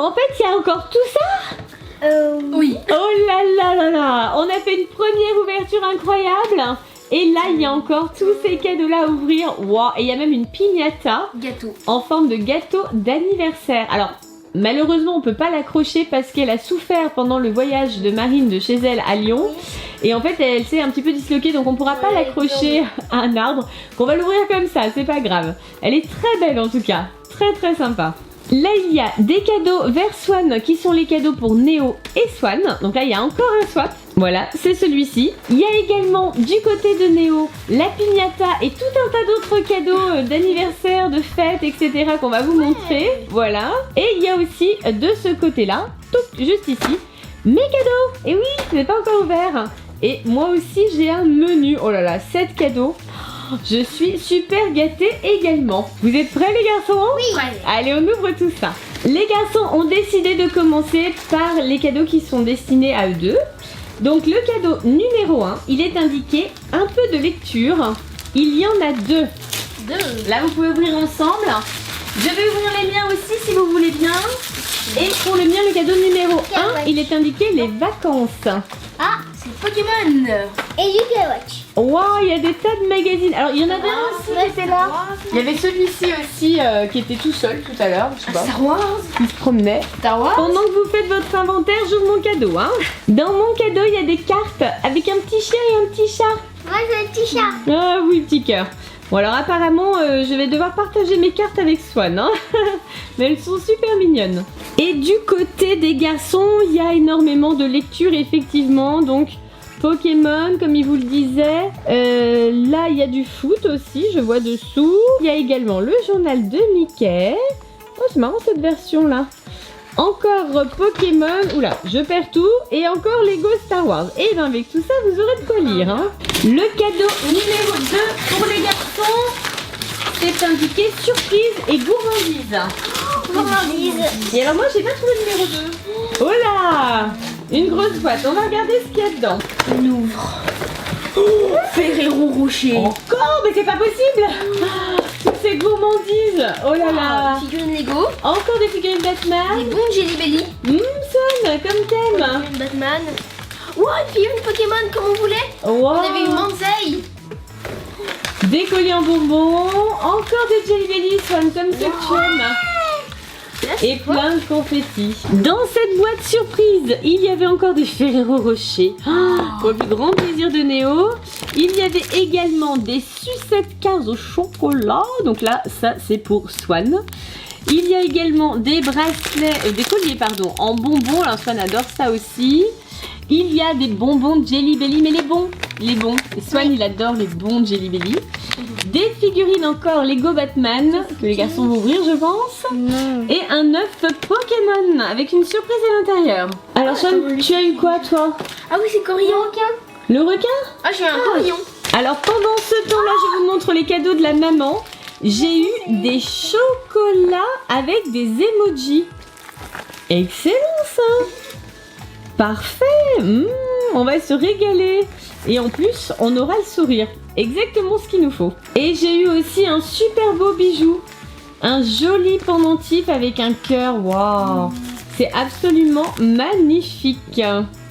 En fait, il y a encore tout ça? Oui. Oh là là là là. On a fait une première ouverture incroyable. Et là, il y a encore tous ces cadeaux-là à ouvrir. Wow. Et il y a même une piñata. Gâteau. En forme de gâteau d'anniversaire. Alors, malheureusement, on peut pas l'accrocher parce qu'elle a souffert pendant le voyage de Marine de chez elle à Lyon. Et en fait, elle s'est un petit peu disloquée, donc on pourra pas l'accrocher à un arbre. On va l'ouvrir comme ça, c'est pas grave. Elle est très belle en tout cas. Très très sympa. Là, il y a des cadeaux vers Swan qui sont les cadeaux pour Néo et Swan. Donc là, il y a encore un swap. Voilà, c'est celui-ci. Il y a également du côté de Néo la piñata et tout un tas d'autres cadeaux d'anniversaire, de fêtes, etc. qu'on va vous montrer. Voilà. Et il y a aussi de ce côté-là, tout juste ici, mes cadeaux. Et oui, ce n'est pas encore ouvert. Et moi aussi, j'ai un menu. Oh là là, 7 cadeaux. Je suis super gâtée également. Vous êtes prêts les garçons? Oui. Allez, on ouvre tout ça. Les garçons ont décidé de commencer par les cadeaux qui sont destinés à eux deux. Donc le cadeau numéro 1, il est indiqué un peu de lecture. Il y en a 2. Là, vous pouvez ouvrir ensemble. Je vais ouvrir les miens aussi si vous voulez bien. Et pour le mien, le cadeau numéro 1, il est indiqué les vacances. Ah, c'est Pokémon. Et Yu-Gi-Oh! Watch. Waouh, il y a des tas de magazines. Alors, il y en avait un aussi qui était là. Il y avait celui-ci aussi qui était tout seul tout à l'heure, je sais pas, Star Wars. qui se promenait. Star Wars. Pendant que vous faites votre inventaire, j'ouvre mon cadeau. Hein. Dans mon cadeau, il y a des cartes avec un petit chien et un petit chat. Moi, j'ai un petit chat. Ah oui, petit cœur. Bon, alors apparemment, je vais devoir partager mes cartes avec Swan. Hein. Mais elles sont super mignonnes. Et du côté des garçons, il y a énormément de lectures, effectivement. Donc, Pokémon, comme il vous le disait. Là, il y a du foot aussi, je vois dessous. Il y a également le journal de Mickey. Oh, c'est marrant cette version-là. Encore Pokémon. Oula, je perds tout. Et encore Lego Star Wars. Et bien, avec tout ça, vous aurez de quoi lire. Hein. Le cadeau numéro 2 pour les garçons, c'est indiqué surprise et gourmandise. Gourmandise. Et alors, moi, j'ai pas trouvé le numéro 2. Oh là! Une grosse boîte, on va regarder ce qu'il y a dedans. On ouvre. Ferrero Rocher. Encore? Mais c'est pas possible! C'est gourmandise! Oh là là! Des figurines Lego. Encore des figurines Batman. Des bons Jelly Belly. Son, comme thème! Figurine Batman. Ouah, une figurine Pokémon comme on voulait. Wow. On avait une Manzai. Des colis en bonbons. Encore des Jelly Belly, Swan, comme ce que tu aimes. Et plein de confettis. Dans cette boîte surprise, il y avait encore des Ferrero Rocher. Pour le plus grand plaisir de Néo. Il y avait également des sucettes 15 au chocolat. Donc là, ça c'est pour Swan. Il y a également des bracelets, des colliers pardon, en bonbons. Alors Swan adore ça aussi. Il y a des bonbons de Jelly Belly, mais les bons. Et Swan il adore les bons de Jelly Belly. Des figurines encore Lego Batman que les garçons vont ouvrir je pense. Et un œuf Pokémon avec une surprise à l'intérieur. Alors Swan, tu as eu quoi toi? Ah oui, c'est Corillon. Le requin? Ah, j'ai eu un Corillon. Alors pendant ce temps-là, je vous montre les cadeaux de la maman. J'ai eu des chocolats avec des emojis. Excellent ça. Parfait. On va se régaler. Et en plus, on aura le sourire. Exactement ce qu'il nous faut. Et j'ai eu aussi un super beau bijou. Un joli pendentif avec un cœur. Waouh. C'est absolument magnifique.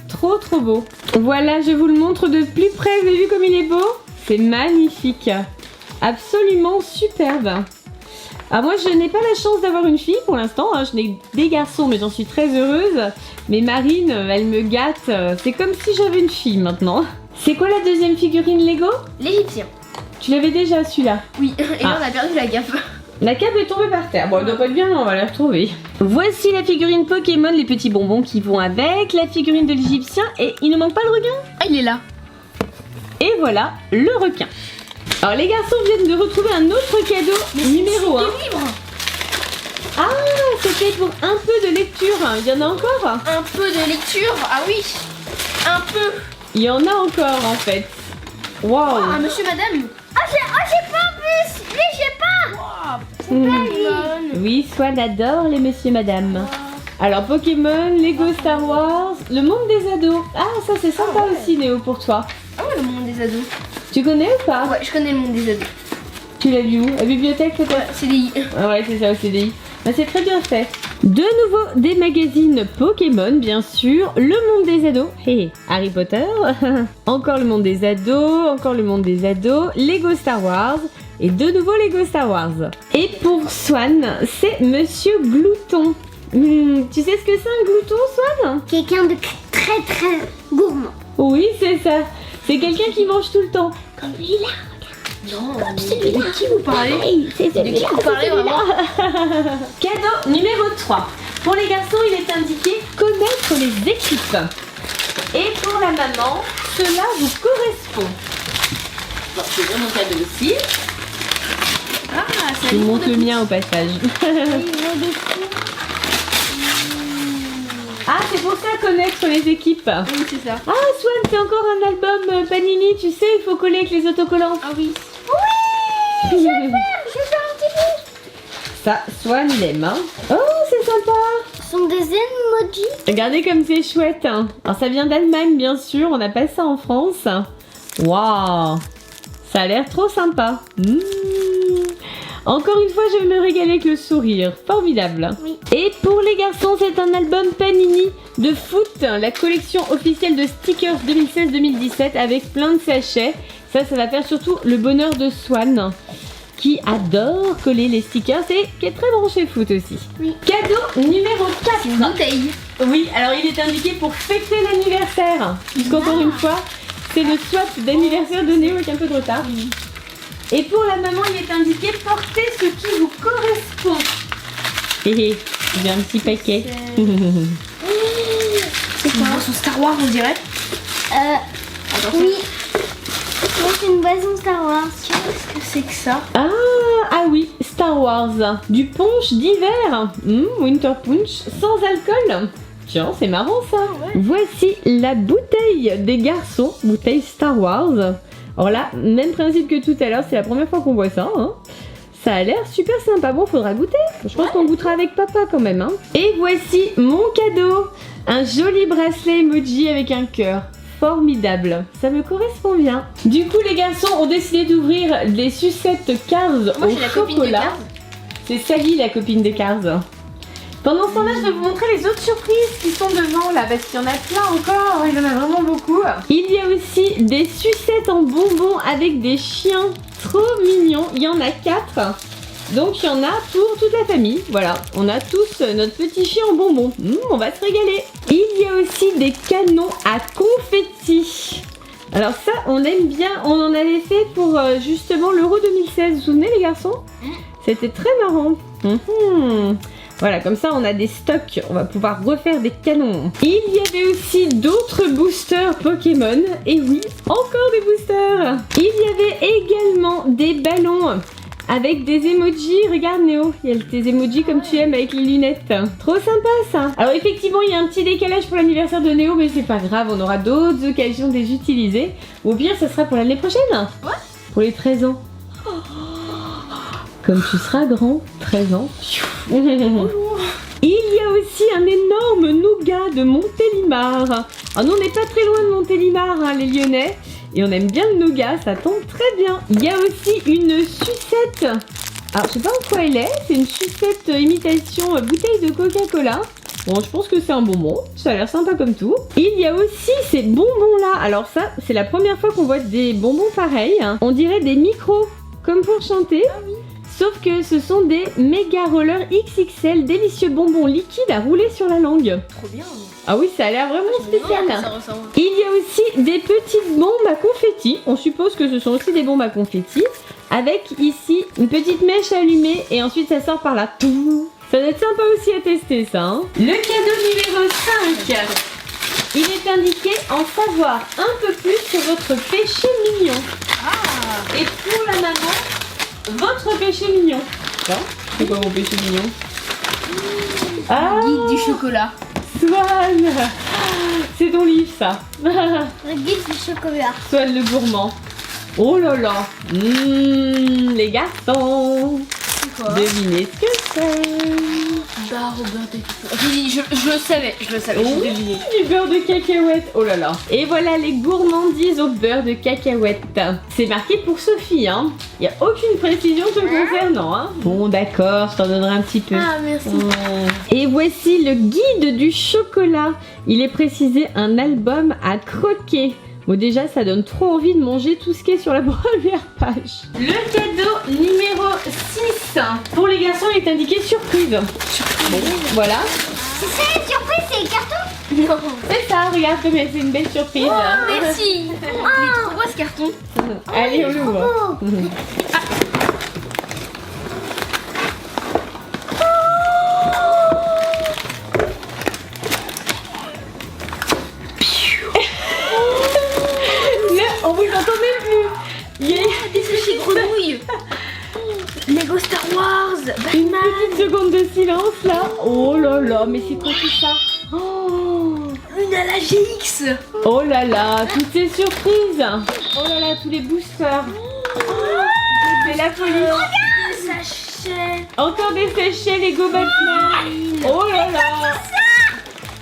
Trop trop beau. Voilà, je vous le montre de plus près. Vous avez vu comme il est beau? C'est magnifique. Absolument superbe. Alors moi, je n'ai pas la chance d'avoir une fille pour l'instant. Hein. Je n'ai que des garçons, mais j'en suis très heureuse. Mais Marine, elle me gâte. C'est comme si j'avais une fille maintenant. C'est quoi la deuxième figurine Lego? L'Égyptien. Tu l'avais déjà celui-là? Oui, et là on a perdu la gaffe. La cape est tombée par terre. Bon, elle doit pas être bien, mais on va la retrouver. Voici la figurine Pokémon, les petits bonbons qui vont avec. La figurine de l'Égyptien. Et il ne manque pas le requin? Ah, il est là. Et voilà, le requin. Alors les garçons viennent de retrouver un autre cadeau numéro 1. Ah, c'était pour un peu de lecture. Il y en a encore? Un peu de lecture. Ah oui. Un peu. Il y en a encore en fait. Waouh. Ah, monsieur, madame. j'ai pas en plus. Lui, j'ai pas. C'est pas lui. Oui, Swan adore les monsieur madame. Alors Pokémon, Lego Star Wars, le monde des ados. Ah, ça c'est sympa aussi Néo pour toi. Ah ouais, le monde des ados. Tu connais ou pas? Ouais, je connais le monde des ados. Tu l'as vu où? À la bibliothèque peut-être? CDI. Ah ouais, c'est ça au CDI. Bah, c'est très bien fait. De nouveau des magazines Pokémon bien sûr, le monde des ados, Harry Potter, encore le monde des ados, encore le monde des ados, Lego Star Wars et de nouveau Lego Star Wars. Et pour Swan, c'est Monsieur Glouton. Tu sais ce que c'est un glouton, Swan? Quelqu'un de très gourmand. Oui, c'est ça. C'est quelqu'un qui mange tout le temps. Comme lui là. Non, mais de qui vous parlez? C'est De qui vous parlez vraiment? Cadeau numéro 3. Pour les garçons, il est indiqué connaître les équipes. Et pour la maman, cela vous correspond. Bon, c'est vraiment cadeau aussi. Ah, c'est Je vous montre le mien au passage. Ah, c'est pour ça connaître les équipes. Oui, c'est ça. Ah, Swan, c'est encore un album Panini, tu sais, il faut coller avec les autocollants. Ah oui. Je vais un petit peu. Ça, Swan, il aime, hein. Oh, c'est sympa. Ce sont des emojis. Regardez comme c'est chouette. Hein. Alors, ça vient d'Allemagne, bien sûr, on n'a pas ça en France. Waouh, ça a l'air trop sympa. Encore une fois, je vais me régaler avec le sourire. Formidable. Oui. Et pour les garçons, c'est un album Panini de foot, la collection officielle de stickers 2016-2017 avec plein de sachets. Ça va faire surtout le bonheur de Swan, qui adore coller les stickers et qui est très branché foot aussi. Oui. Cadeau numéro 4. Une bouteille. Oui, alors il est indiqué pour fêter l'anniversaire. Puisqu'encore une fois, c'est le swap d'anniversaire de Néo avec un peu de retard. Et pour la maman, il est indiqué porter ce qui vous correspond. Hé, il y a un petit paquet. C'est quoi? Son Star Wars, on dirait. Oui. C'est une boisson Star Wars. Qu'est-ce que c'est que ça? Ah oui, Star Wars. Du punch d'hiver. Winter punch sans alcool. Tiens, c'est marrant ça. Voici la bouteille des garçons, bouteille Star Wars. Alors là, même principe que tout à l'heure, c'est la première fois qu'on voit ça. Hein. Ça a l'air super sympa. Bon, faudra goûter. Je pense qu'on goûtera avec papa quand même. Hein. Et voici mon cadeau. Un joli bracelet emoji avec un cœur. Formidable. Ça me correspond bien. Du coup, les garçons ont décidé d'ouvrir des sucettes Cars Moi, au j'ai la copine de chocolat. Cars. C'est Sally, la copine de Cars. Pendant ce temps-là, je vais vous montrer les autres surprises qui sont devant là, parce qu'il y en a plein encore, il y en a vraiment beaucoup. Il y a aussi des sucettes en bonbons avec des chiens trop mignons, il y en a 4. Donc il y en a pour toute la famille, voilà, on a tous notre petit chien en bonbons, on va se régaler. Il y a aussi des canons à confetti. Alors ça, on aime bien, on en avait fait pour justement l'Euro 2016, vous vous souvenez les garçons? C'était très marrant. Voilà, comme ça on a des stocks, on va pouvoir refaire des canons. Il y avait aussi d'autres boosters Pokémon, et oui, encore des boosters. Il y avait également des ballons avec des emojis, regarde Néo, il y a tes emojis comme tu aimes avec les lunettes. Trop sympa ça. Alors effectivement, il y a un petit décalage pour l'anniversaire de Néo, mais c'est pas grave, on aura d'autres occasions de les utiliser. Ou au pire, ça sera pour l'année prochaine. Ouais. Pour les 13 ans. Comme tu seras grand, 13 ans. Il y a aussi un énorme nougat de Montélimar. Alors nous on n'est pas très loin de Montélimar, hein, les Lyonnais. Et on aime bien le nougat, ça tombe très bien. Il y a aussi une sucette. Alors je sais pas en quoi elle est, c'est une sucette imitation bouteille de Coca-Cola. Bon, je pense que c'est un bonbon, ça a l'air sympa comme tout. Il y a aussi ces bonbons là. Alors ça, c'est la première fois qu'on voit des bonbons pareils. Hein. On dirait des micros, comme pour chanter. Ah oui. Sauf que ce sont des méga rollers XXL, délicieux bonbons liquides à rouler sur la langue. Trop bien. Ah oui, ça a l'air vraiment spécial. Ça ressemble. Il y a aussi des petites bombes à confetti. On suppose que ce sont aussi des bombes à confetti. Avec ici une petite mèche allumée et ensuite ça sort par là. Ça doit être sympa aussi à tester ça. Hein. Le cadeau numéro 5. Il est indiqué en savoir un peu plus sur votre péché mignon. Ah. Et pour la maman, votre péché mignon. C'est quoi mon péché mignon? Guide du chocolat. Swan, c'est ton livre ça. Le guide du chocolat. Swan le gourmand. Oh là là. Les garçons. C'est quoi? Devinez ce que c'est. Bah, Chocolat au beurre de cacahuète. Je le savais, j'ai deviné. Du beurre de cacahuète, oh là là. Et voilà les gourmandises au beurre de cacahuète. C'est marqué pour Sophie, hein. Il n'y a aucune précision te concernant, hein. Bon d'accord, je t'en donnerai un petit peu. Ah, merci. Et voici le guide du chocolat. Il est précisé un album à croquer. Bon déjà ça donne trop envie de manger tout ce qui est sur la première page. Le cadeau numéro 6. Pour les garçons il est indiqué surprise. Bon, voilà. Si c'est une surprise, c'est les cartons. Non. C'est ça, regarde comme c'est une belle surprise. Merci. Il est trop beau ce carton. Allez, on l'ouvre. On vous entend même plus. Il y a Des sushis grenouilles. Lego Star Wars. une Batman. petite seconde de silence là. Oh là là, mais c'est quoi tout ça? Oh. Une à la GX. Oh là là, toutes ces surprises. Oh là là, tous les boosters. C'est la folie. Des sachets. Encore des sachets Lego Batman. Oh là là.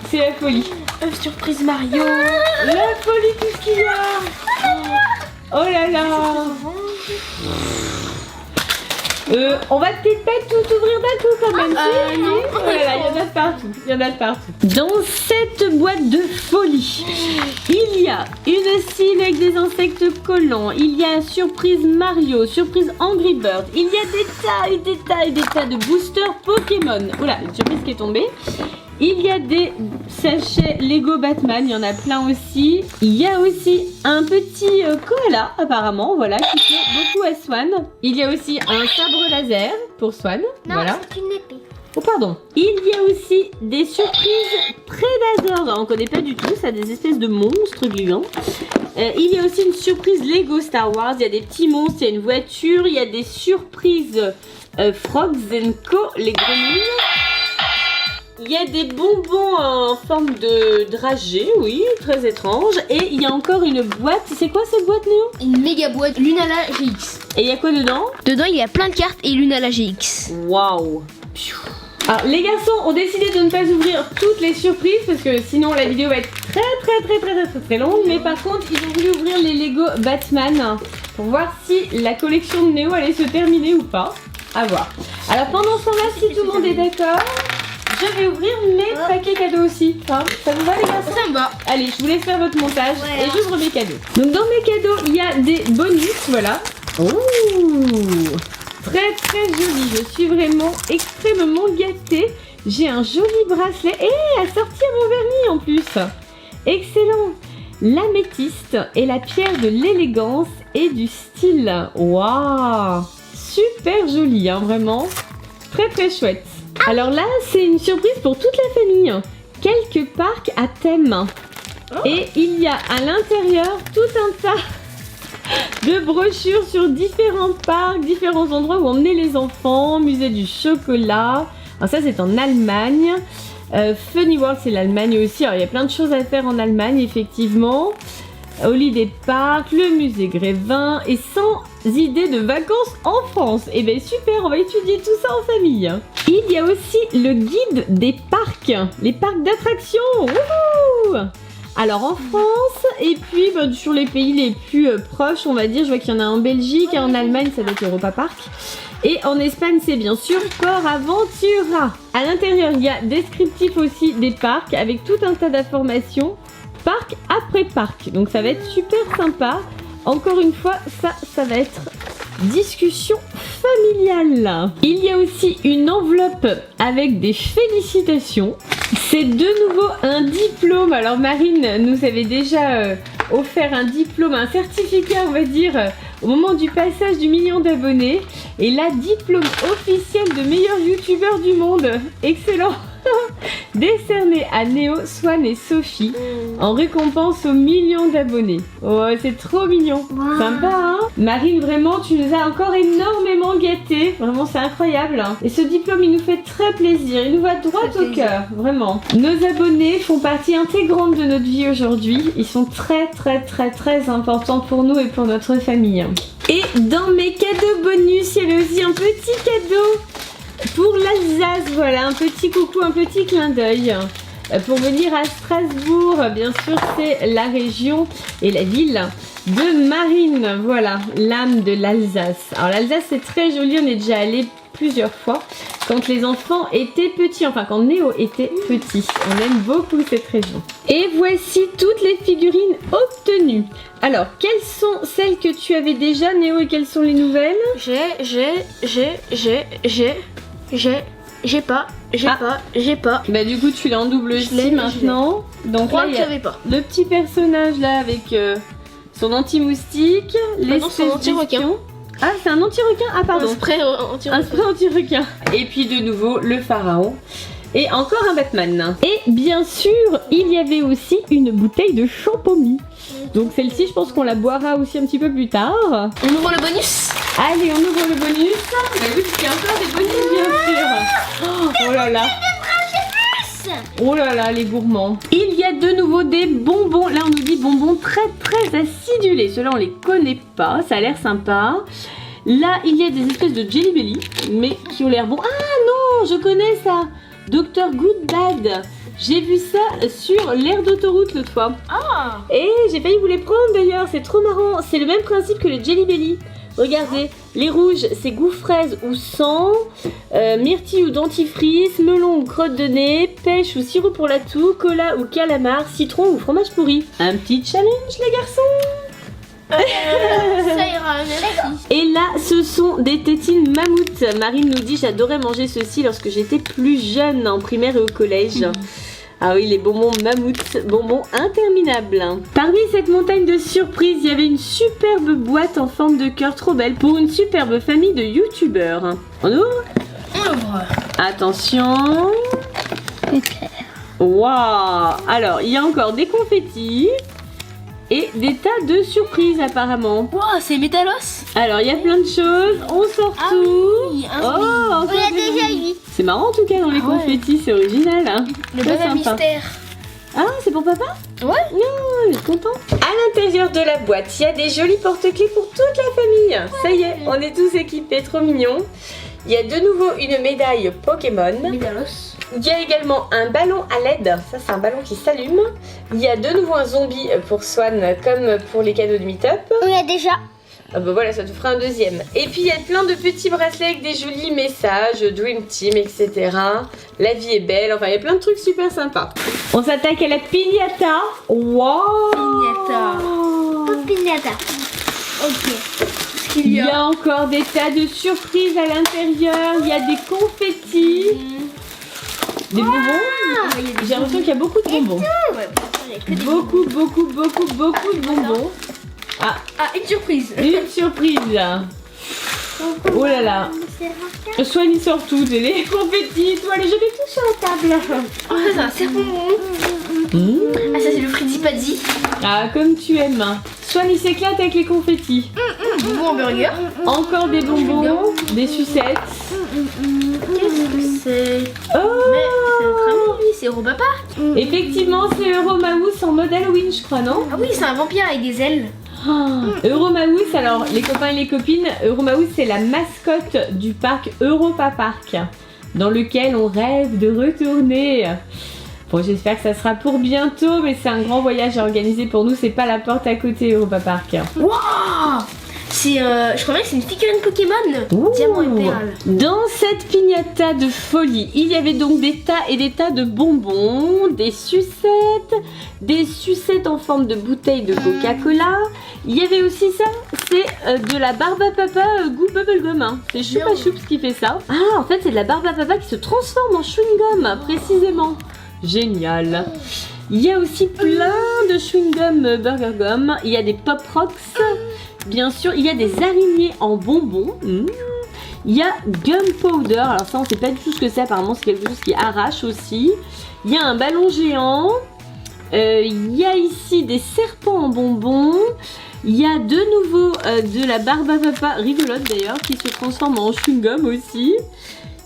C'est la folie. Surprise Mario. La folie, tout ce qu'il y a. Oh là là. On va peut-être pas tout ouvrir d'un coup quand même. Si, non. oh là là, il y en a de partout. Il y en a de partout. Dans cette boîte de folie, il y a une cible avec des insectes collants. Il y a surprise Mario, surprise Angry Bird. Il y a des tas de boosters Pokémon. Oula, une surprise qui est tombée. Il y a des sachets Lego Batman, il y en a plein aussi. Il y a aussi un petit koala apparemment, voilà, qui plaît beaucoup à Swan. Il y a aussi un sabre laser pour Swan, Non, voilà. c'est une épée. Oh pardon. Il y a aussi des surprises Predator, alors, on connaît pas du tout, ça a des espèces de monstres vivants. Il y a aussi une surprise Lego Star Wars, il y a des petits monstres, il y a une voiture, il y a des surprises Frogs & Co, les grenouilles. Il y a des bonbons en forme de dragée, oui, très étrange. Et il y a encore une boîte. C'est quoi cette boîte, Néo? Une méga boîte Lunala GX. Et il y a quoi dedans? Dedans, il y a plein de cartes et Lunala GX. Waouh! Alors, les garçons ont décidé de ne pas ouvrir toutes les surprises parce que sinon la vidéo va être très longue. Mais par contre, ils ont voulu ouvrir les Lego Batman pour voir si la collection de Néo allait se terminer ou pas. À voir. Alors, pendant ce temps-là, si tout le monde est d'accord, je vais ouvrir mes paquets cadeaux aussi. Hein, ça vous va les garçons? Ça me va. Allez, je vous laisse faire votre montage Ouais. et j'ouvre mes cadeaux. Donc dans mes cadeaux, il y a des bonus, voilà. Ouh, très joli. Je suis vraiment extrêmement gâtée. J'ai un joli bracelet et assorti à mon vernis en plus. Excellent. L'améthyste est la pierre de l'élégance et du style. Waouh, super joli, hein, vraiment. Très chouette. Alors là, c'est une surprise pour toute la famille. Quelques parcs à thème. Et il y a à l'intérieur tout un tas de brochures sur différents parcs, différents endroits où emmener les enfants, musée du chocolat. Alors ça, c'est en Allemagne. Funny World, c'est l'Allemagne aussi. Alors il y a plein de choses à faire en Allemagne, effectivement. Holiday Park, le musée Grévin et 100 idées de vacances en France. Et bien super, on va étudier tout ça en famille. Il y a aussi le guide des parcs, les parcs d'attractions. Wouhou! Alors en France, et puis sur les pays les plus proches, on va dire, je vois qu'il y en a en Belgique, et en Allemagne, ça doit être Europa Park. Et en Espagne, c'est bien sûr Port Aventura. À l'intérieur, il y a descriptif aussi des parcs avec tout un tas d'informations. Parc après parc, donc ça va être super sympa. Encore une fois, ça va être discussion familiale. Il y a aussi une enveloppe avec des félicitations. C'est de nouveau un diplôme. Alors Marine nous avait déjà offert un diplôme, un certificat on va dire, au moment du passage du 1 million d'abonnés. Et là, diplôme officiel de meilleur youtubeur du monde. Excellent. Décerné à Néo, Swan et Sophie en récompense aux 1 million d'abonnés. Oh, c'est trop mignon. Wow. Sympa, hein? Marine, vraiment, tu nous as encore énormément gâtés. Vraiment, c'est incroyable. Et ce diplôme, il nous fait très plaisir. Il nous va droit au cœur, vraiment. Nos abonnés font partie intégrante de notre vie aujourd'hui. Ils sont très importants pour nous et pour notre famille. Et dans mes cadeaux bonus, il y a aussi un petit cadeau. pour l'Alsace, voilà, un petit coucou, un petit clin d'œil. Pour venir à Strasbourg, bien sûr, c'est la région et la ville de Marine. Voilà, l'âme de l'Alsace. Alors l'Alsace, c'est très joli, on est déjà allé plusieurs fois quand les enfants étaient petits, enfin quand Néo était petit. On aime beaucoup cette région. Et voici toutes les figurines obtenues. Alors, quelles sont celles que tu avais déjà, Néo, et quelles sont les nouvelles? J'ai pas. Bah du coup, tu l'as en double J maintenant. Donc là, il y a le petit personnage là avec son anti-moustique, son anti-requin. Ah, c'est un anti-requin. Ah pardon. Un spray anti-requin. Et puis de nouveau le pharaon. Et encore un Batman. Et bien sûr, il y avait aussi une bouteille de champomis. Donc celle-ci, je pense qu'on la boira aussi un petit peu plus tard. On ouvre le bonus. Allez, on ouvre le bonus. Bah oui, parce qu'il y a encore des bonus, bien sûr. Oh là là. Oh là là, les gourmands. Il y a de nouveau des bonbons. Là, on nous dit bonbons très très acidulés. Ceux-là, on les connaît pas. Ça a l'air sympa. Là, il y a des espèces de Jelly Belly, mais qui ont l'air bons. Ah non, je connais ça. Dr Good Bad. J'ai vu ça sur l'aire d'autoroute l'autre fois. Ah. Et j'ai failli vous les prendre d'ailleurs. C'est trop marrant. C'est le même principe que le Jelly Belly. Regardez, les rouges, c'est goût fraise ou sang, myrtille ou dentifrice, melon ou crotte de nez, pêche ou sirop pour la toux, cola ou calamar, citron ou fromage pourri. Un petit challenge, les garçons. Ça ira, merci. Et là, ce sont des tétines mammouth. Marine nous dit, j'adorais manger ceci lorsque j'étais plus jeune, en primaire et au collège. Ah oui, les bonbons mammouth, bonbons interminables. Parmi cette montagne de surprises, il y avait une superbe boîte en forme de cœur trop belle pour une superbe famille de youtubeurs. On ouvre? On ouvre. Attention. Waouh! Alors, il y a encore des confettis et des tas de surprises apparemment. Waouh, c'est Métalos. Alors, il y a plein de choses. On sort tout. Oui, Oh, encore On l'a des déjà bonbons. eu. C'est marrant en tout cas dans les confettis, c'est original. Hein. Le Très bon sympa. mystère. Ah, c'est pour papa? Ouais. Non, il est content. À l'intérieur de la boîte, il y a des jolis porte-clés pour toute la famille. Ça y est, on est tous équipés, trop mignons. Il y a de nouveau une médaille Pokémon. Métalos. Il y a également un ballon à LED. Ça, c'est un ballon qui s'allume. Il y a de nouveau un zombie pour Swan, comme pour les cadeaux de Meetup. On l'a déjà. Ah bah voilà, ça te fera un deuxième. Et puis il y a plein de petits bracelets avec des jolis messages, Dream Team, etc. La vie est belle, enfin il y a plein de trucs super sympas. On s'attaque à la piñata. Wow! Piñata. Pas piñata. Ok. Il y a encore des tas de surprises à l'intérieur. Il y a des confettis, des bonbons. J'ai l'impression qu'il y a beaucoup de bonbons. Beaucoup de bonbons. Ah, une surprise. Une surprise. Oh là là. Swan il sort tout, les confettis, toi les jeter tout sur la table. Oh, ça c'est un serpent. Ah, ça c'est le Freddy Paddy. Ah, comme tu aimes. Swan il s'éclate avec les confettis. Bonbon hamburger. Encore des bonbons, des sucettes. Qu'est-ce que c'est? Oh, Mais c'est notre ami, lui, c'est Europapa. effectivement, c'est Euromouse en mode Halloween, je crois, non? Ah oui, c'est un vampire avec des ailes. Euromouse, alors les copains et les copines, Euromouse c'est la mascotte du parc Europa Park, dans lequel on rêve de retourner. Bon, j'espère que ça sera pour bientôt, mais c'est un grand voyage à organiser pour nous, c'est pas la porte à côté Europa Park. Waouh! C'est, je crois bien que c'est une figurine Pokémon. Ouh. Diamant et perle. Dans cette piñata de folie, il y avait donc des tas et des tas de bonbons, des sucettes en forme de bouteille de Coca-Cola. Il y avait aussi ça, c'est de la barbe à papa goût bubblegum. Hein. C'est Choupa Choups qui fait ça. Ah, en fait, c'est de la barbe à papa qui se transforme en chewing-gum, précisément. Génial. Il y a aussi plein de chewing-gum Burger Gum. Il y a des Pop Rocks. Bien sûr, il y a des araignées en bonbons. Il y a Gum Powder. Alors ça, on sait pas du tout ce que c'est. Apparemment, c'est quelque chose qui arrache aussi. Il y a un ballon géant. Il y a ici des serpents en bonbons. Il y a de nouveau de la barbe à papa, rigolote d'ailleurs, qui se transforme en chewing-gum aussi.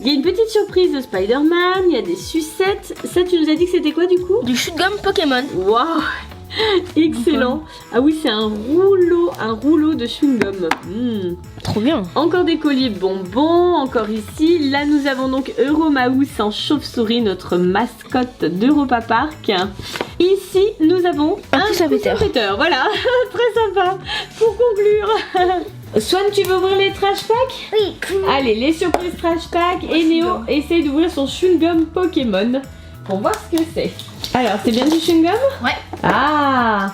Il y a une petite surprise de Spider-Man. Il y a des sucettes. Ça, tu nous as dit que c'était quoi du coup? Du chewing-gum Pokémon. Waouh! Excellent. Ah oui, c'est un rouleau de chewing-gum. Trop bien. Encore des colliers bonbons, encore ici. Là, nous avons donc Euromaus en chauve-souris, notre mascotte d'Europa Park. Ici, nous avons Un coussin péteur. Voilà, très sympa. Pour conclure. Swan, tu veux ouvrir les trash packs? Oui. Allez, les surprises trash pack. Et Néo essaye d'ouvrir son chewing-gum Pokémon pour voir ce que c'est. Alors, c'est bien du chewing-gum? Ouais. Ah,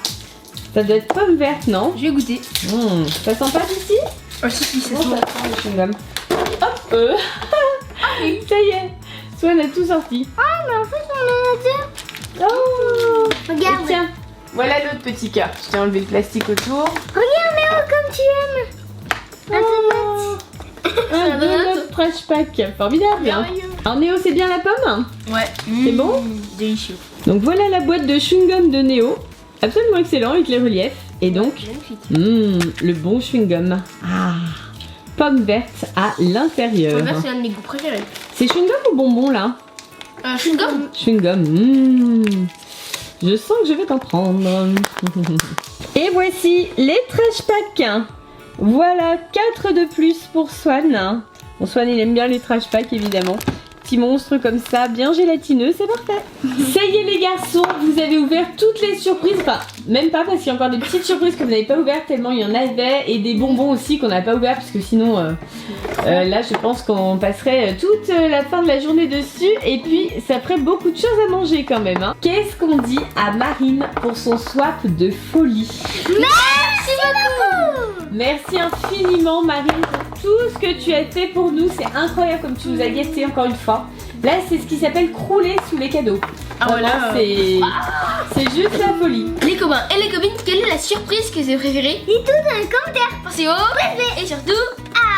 ça doit être pomme verte, non? Je vais goûter. Ça sent pas d'ici? Ah si, ça Bon, sent. ça sent le chewing-gum. Hop, ça y est, Swan a tout sorti. Ah, mais en fait, on en a deux. Oh, Regarde. et tiens, voilà l'autre petit cœur. Je t'ai enlevé le plastique autour. Regarde, Léo, comme tu aimes. Un tomate. Un donut trash pack, formidable. Merveilleux. Alors Néo, c'est bien la pomme? Ouais. C'est bon? Délicieux. Donc voilà la boîte de chewing-gum de Néo. Absolument excellent avec les reliefs. Et donc, Magnifique. le bon chewing-gum. Ah, pomme verte à l'intérieur. Là, c'est un de mes goûts préférés. C'est chewing-gum ou bonbon là? Chewing-gum. Chewing-gum. Je sens que je vais t'en prendre. Et voici les trash packs. Voilà 4 de plus pour Swan. Bon, Swan il aime bien les trash packs évidemment. Petit monstre comme ça, bien gélatineux, c'est parfait. Ça y est les garçons, vous avez ouvert toutes les surprises. Enfin, même pas parce qu'il y a encore des petites surprises que vous n'avez pas ouvertes tellement il y en avait. Et des bonbons aussi qu'on n'a pas ouverts parce que sinon, là je pense qu'on passerait toute la fin de la journée dessus. Et puis ça ferait beaucoup de choses à manger quand même. Hein. Qu'est-ce qu'on dit à Marine pour son swap de folie? Merci beaucoup. Merci infiniment Marine pour tout ce que tu as fait pour nous. C'est incroyable comme tu nous as gâtés encore une fois. Là c'est ce qui s'appelle crouler sous les cadeaux. Ah voilà. C'est juste la folie. Les copains et les copines, quelle est la surprise que vous avez préférée? Dites-tout dans les commentaires. Pensez au et surtout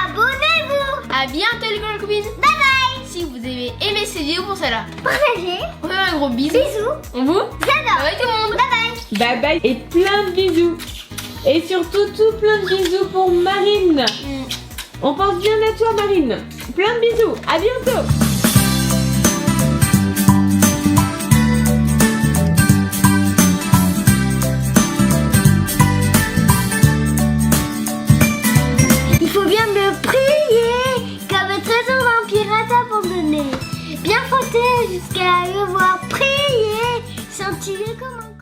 Abonnez-vous. à bientôt les copains et les copines. Bye bye. Si vous avez aimé cette vidéo, pour celle-là, Partagez. on fait un gros bisou. Bisous. On vous J'adore. bye tout le monde. Bye bye. Bye bye et plein de bisous. Et surtout tout plein de bisous pour Marine. On pense bien à toi Marine. Plein de bisous. À bientôt. Il faut bien me prier comme un trésor d'un pirate abandonné. Bien frotter jusqu'à le voir prier, scintiller comme un